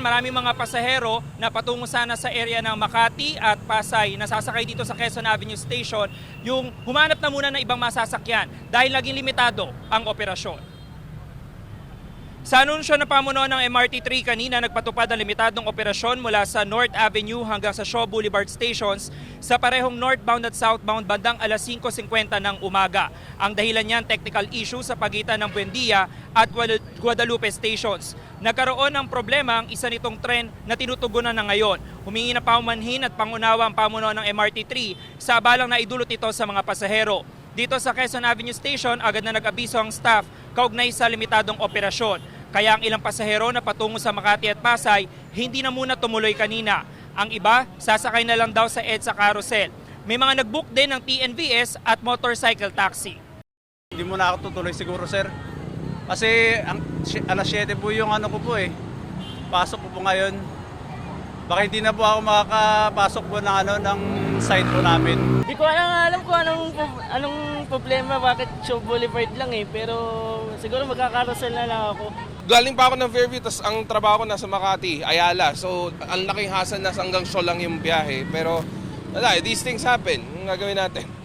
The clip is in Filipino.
Maraming mga pasahero na patungo sana sa area ng Makati at Pasay nasasakay dito sa Quezon Avenue Station yung humanap na muna ng ibang masasakyan dahil naging limitado ang operasyon. Sa anunsyo na pamunuan ng MRT3 kanina, nagpatupad ang limitadong operasyon mula sa North Avenue hanggang sa Shaw Boulevard Stations sa parehong northbound at southbound bandang alas 5:50 ng umaga. Ang dahilan niyan, technical issue sa pagitan ng Buendia at Guadalupe Stations. Nagkaroon ng problema ang isa nitong tren na tinutugunan na ngayon. Humingi na paumanhin at pangunawa ang pamunuan ng MRT3 sa abalang na idulot ito sa mga pasahero. Dito sa Quezon Avenue Station, agad na nag-abiso ang staff kaugnay sa limitadong operasyon. Kaya ang ilang pasahero na patungo sa Makati at Pasay, hindi na muna tumuloy kanina. Ang iba, sasakay na lang daw sa EDSA Carousel. May mga nag-book din ng TNVS at motorcycle taxi. Hindi muna ako tutuloy siguro, sir. Kasi alas 7 po yung ano ko po eh. Pasok ko po ngayon. Baka hindi na po ako makakapasok po ng site po namin. Hindi ko alam kung anong problema, bakit Shaw Boulevard lang eh. Pero siguro magkakarousel na lang ako. Galing pa ako ng Fairview, tapos ang trabaho ko nasa Makati, Ayala. So, ang laking hassle na hanggang Shaw lang yung biyahe. Pero, wala, these things happen. Ang gagawin natin?